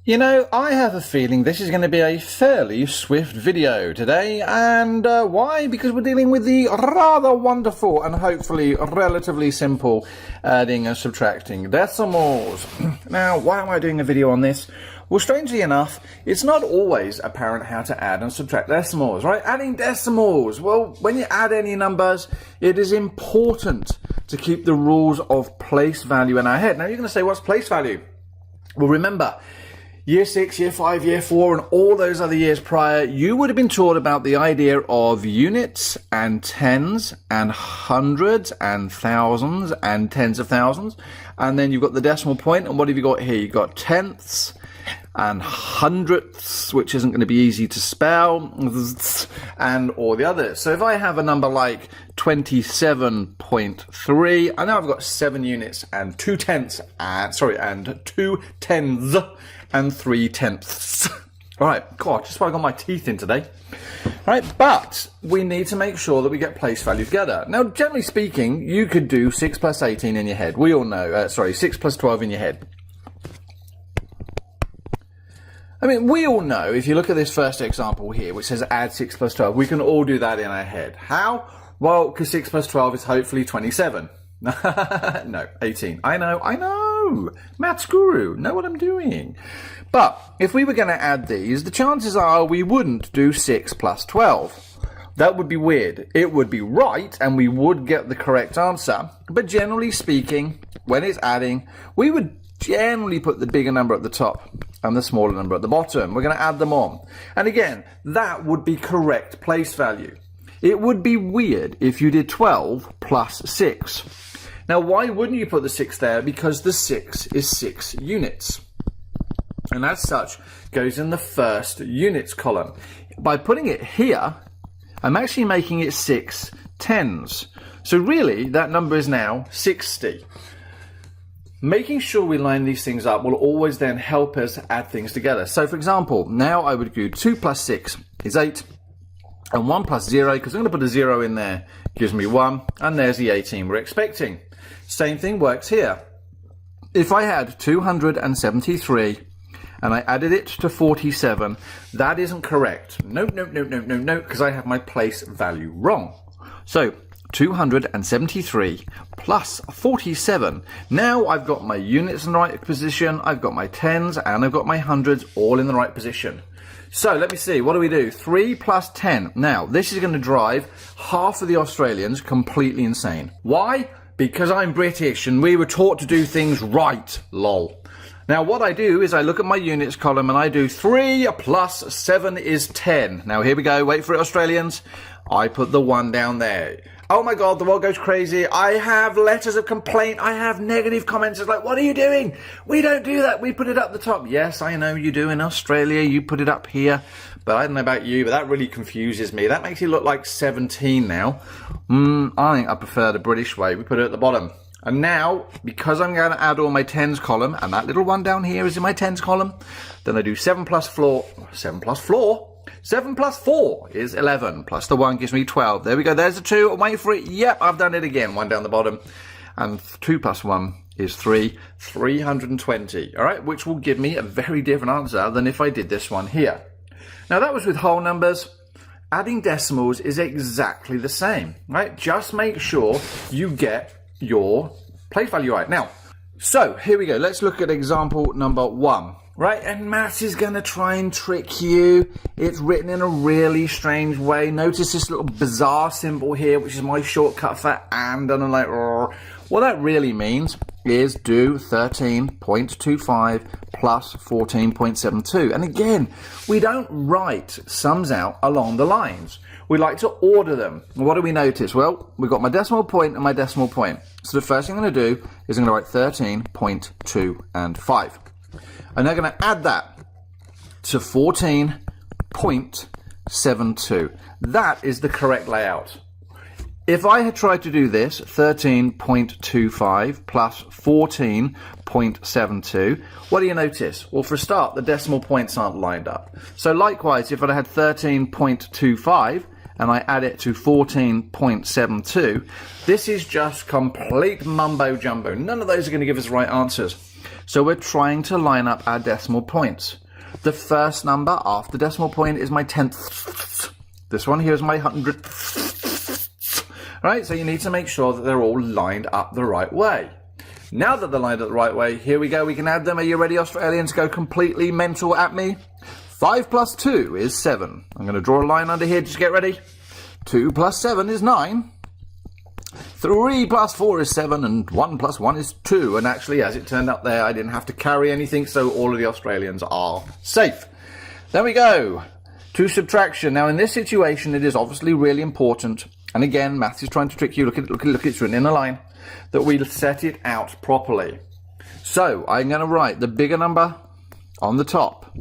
You know, I have a feeling this is going to be a fairly swift video today, and why? Because we're dealing with the rather wonderful and hopefully relatively simple adding and subtracting decimals. Now, why am I doing a video on this? Well, strangely enough, it's not always apparent how to add and subtract decimals, right? Adding decimals, well, when you add any numbers, it is important to keep the rules of place value in our head. Now, you're going to say, what's place value? Well, remember, Year 6, Year 5, Year 4, and all those other years prior, you would have been taught about the idea of units and tens and hundreds and thousands and tens of thousands. And then you've got the decimal point, and what have you got here? You've got tenths and hundredths, which isn't going to be easy to spell, and all the others. So if I have a number like 27.3, I know I've got 7 units and 2 tenths, and 2 tens and 3 tenths. All right, God, just what I got my teeth in today. All right, but we need to make sure that we get place value together. Now, generally speaking, you could do 6 plus 18 in your head. We all know, 6 plus 12 in your head. I mean, we all know, if you look at this first example here, which says add 6 plus 12, we can all do that in our head. How? Well, because 6 plus 12 is hopefully 27. No, 18. I know. Maths guru, know what I'm doing. But if we were going to add these, the chances are we wouldn't do 6 plus 12. That would be weird. It would be right, and we would get the correct answer. But generally speaking, when it's adding, we would generally put the bigger number at the top and the smaller number at the bottom. We're going to add them on. And again, that would be correct place value. It would be weird if you did 12 plus 6. Now, why wouldn't you put the 6 there? Because the 6 is 6 units. And as such, goes in the first units column. By putting it here, I'm actually making it 6 tens. So really, that number is now 60. Making sure we line these things up will always then help us add things together. So, for example, now I would do 2 plus 6 is 8. And 1 plus 0, because I'm going to put a 0 in there, gives me 1. And there's the 18 we're expecting. Same thing works here. If I had 273 and I added it to 47, that isn't correct. No, because I have my place value wrong. So 273 plus 47. Now I've got my units in the right position, I've got my tens, and I've got my hundreds all in the right position. So let me see, what do we do? 3 plus 10. Now, this is going to drive half of the Australians completely insane. Why? Because I'm British and we were taught to do things right, lol. Now, what I do is I look at my units column and I do 3 plus 7 is 10. Now, here we go. Wait for it, Australians. I put the 1 down there. Oh my God, the world goes crazy. I have letters of complaint. I have negative comments. It's like, what are you doing? We don't do that. We put it up the top. Yes, I know you do in Australia. You put it up here. But I don't know about you, but that really confuses me. That makes it look like 17 now. I think I prefer the British way. We put it at the bottom. And now, because I'm going to add all my tens column, and that little one down here is in my tens column, then I do 7 plus 4 is 11, plus the 1 gives me 12. There we go, there's the 2, wait for it. Yep, I've done it again, 1 down the bottom. And 2 plus 1 is 3, 320. All right, which will give me a very different answer than if I did this one here. Now, that was with whole numbers. Adding decimals is exactly the same, right? Just make sure you get your place value right. Now, so here we go. Let's look at example number 1. Right, and maths is going to try and trick you. It's written in a really strange way. Notice this little bizarre symbol here, which is my shortcut for and I'm like, what that really means is do 13.25 plus 14.72. And again, we don't write sums out along the lines. We like to order them. What do we notice? Well, we've got my decimal point and my decimal point. So the first thing I'm going to do is I'm going to write 13.25. I'm now going to add that to 14.72. That is the correct layout. If I had tried to do this, 13.25 plus 14.72, what do you notice? Well, for a start, the decimal points aren't lined up. So likewise, if I had 13.25 and I add it to 14.72, this is just complete mumbo jumbo. None of those are going to give us the right answers. So we're trying to line up our decimal points. The first number after decimal point is my 10th. This one here is my 100th. Right, so you need to make sure that they're all lined up the right way. Now that they're lined up the right way, here we go. We can add them. Are you ready, Australians? Go completely mental at me. 5 plus 2 is 7. I'm going to draw a line under here. Just get ready. 2 plus 7 is 9. 3 plus 4 is 7, and 1 plus 1 is 2. And actually, as it turned out there, I didn't have to carry anything, so all of the Australians are safe. There we go. To subtraction. Now, in this situation, it is obviously really important, and again, maths is trying to trick you. Look, it's written in a line, that we set it out properly. So, I'm going to write the bigger number on the top.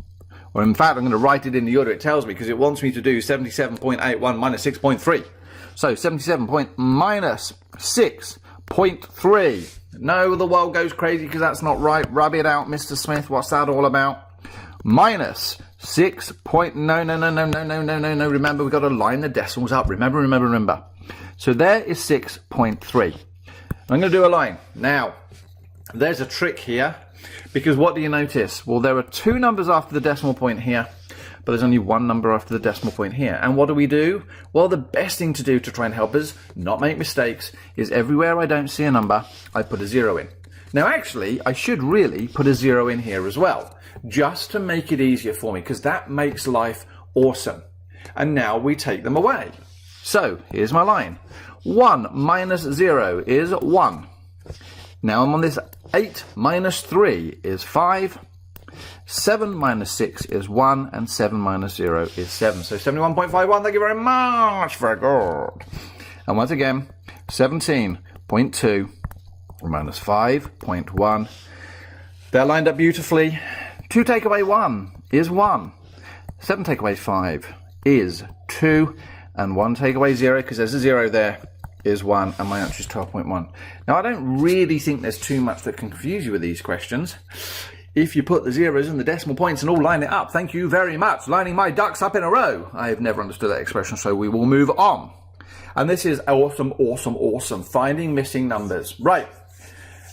Or in fact, I'm going to write it in the order it tells me, because it wants me to do 77.81 minus 6.3. So 77 minus 6.3. No, the world goes crazy because that's not right. Rub it out, Mr. Smith. What's that all about? Minus 6. No. Remember, we've got to line the decimals up. Remember. So there is 6.3. I'm going to do a line. Now, there's a trick here, because what do you notice? Well, there are 2 numbers after the decimal point here, but there's only 1 number after the decimal point here. And what do? Well, the best thing to do to try and help us not make mistakes is everywhere I don't see a number, I put a 0 in. Now, actually, I should really put a 0 in here as well, just to make it easier for me, because that makes life awesome. And now we take them away. So, here's my line. 1 minus 0 is 1. Now I'm on this 8 minus 3 is 5. 7 minus 6 is 1, and 7 minus 0 is 7. So 71.51, thank you very much. Very good. And once again, 17.2 minus 5.1. They're lined up beautifully. 2 take away 1 is 1. 7 take away 5 is 2. And 1 take away 0, because there's a 0 there, is 1. And my answer is 12.1. Now, I don't really think there's too much that can confuse you with these questions. If you put the zeros and the decimal points and all line it up, thank you very much. Lining my ducks up in a row. I have never understood that expression, so we will move on. And this is awesome. Finding missing numbers. Right.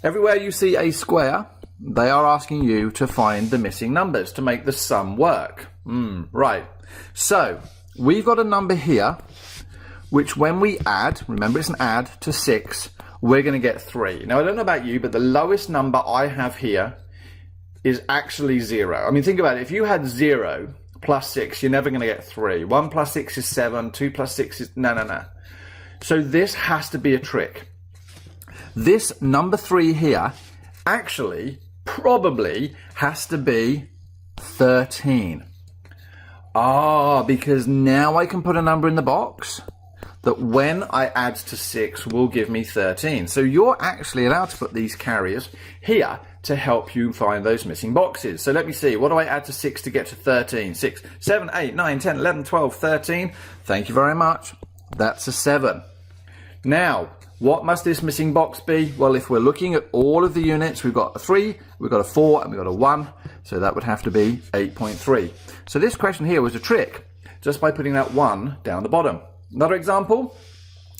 Everywhere you see a square, they are asking you to find the missing numbers to make the sum work. Right. So, we've got a number here, which when we add, remember it's an add, to 6, we're going to get 3. Now, I don't know about you, but the lowest number I have here is actually 0. I mean, think about it. If you had 0 plus 6, you're never going to get 3. 1 plus 6 is 7. 2 plus 6 is... No. So this has to be a trick. This number 3 here actually probably has to be 13. Because now I can put a number in the box that when I add to 6 will give me 13. So you're actually allowed to put these carriers here to help you find those missing boxes. So let me see. What do I add to 6 to get to 13? 6, 7, 8, 9, 10, 11, 12, 13. Thank you very much. That's a 7. Now, what must this missing box be? Well, if we're looking at all of the units, we've got a 3, we've got a 4, and we've got a 1. So that would have to be 8.3. So this question here was a trick, just by putting that 1 down the bottom. Another example?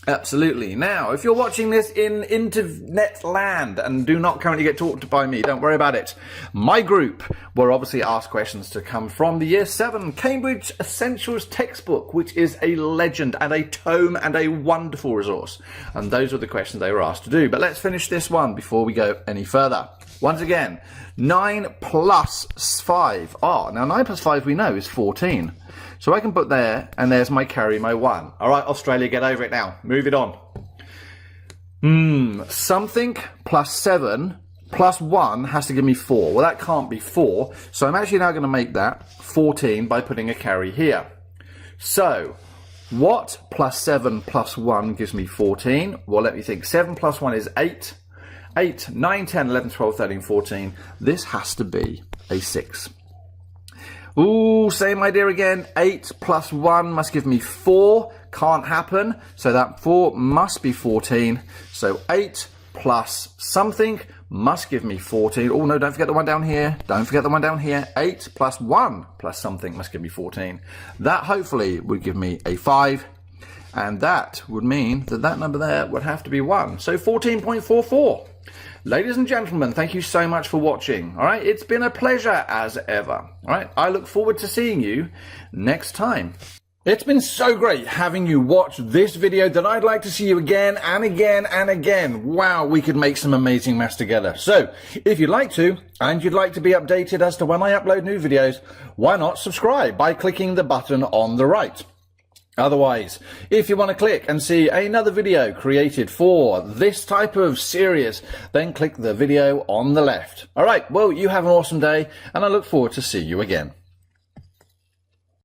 Absolutely. Now, if you're watching this in internet land and do not currently get taught by me, don't worry about it. My group were obviously asked questions to come from the Year 7 Cambridge Essentials textbook, which is a legend and a tome and a wonderful resource. And those were the questions they were asked to do. But let's finish this one before we go any further. Once again, 9 plus 5. Now 9 plus 5 we know is 14. So I can put there, and there's my carry, my 1. All right, Australia, get over it now. Move it on. Something plus 7 plus 1 has to give me 4. Well, that can't be 4. So I'm actually now going to make that 14 by putting a carry here. So what plus 7 plus 1 gives me 14? Well, let me think. 7 plus 1 is 8. 8, 9, 10, 11, 12, 13, 14. This has to be a 6. Ooh, same idea again. 8 plus 1 must give me 4. Can't happen. So that 4 must be 14. So 8 plus something must give me 14. Oh, no, don't forget the one down here. Don't forget the one down here. 8 plus 1 plus something must give me 14. That hopefully would give me a 5. And that would mean that that number there would have to be 1. So 14.44. Ladies and gentlemen, thank you so much for watching. All right, it's been a pleasure as ever. All right, I look forward to seeing you next time. It's been so great having you watch this video that I'd like to see you again and again and again. Wow, we could make some amazing maths together. So, if you'd like to, and you'd like to be updated as to when I upload new videos, why not subscribe by clicking the button on the right. Otherwise, if you want to click and see another video created for this type of series, then click the video on the left. All right, well, you have an awesome day, and I look forward to see you again.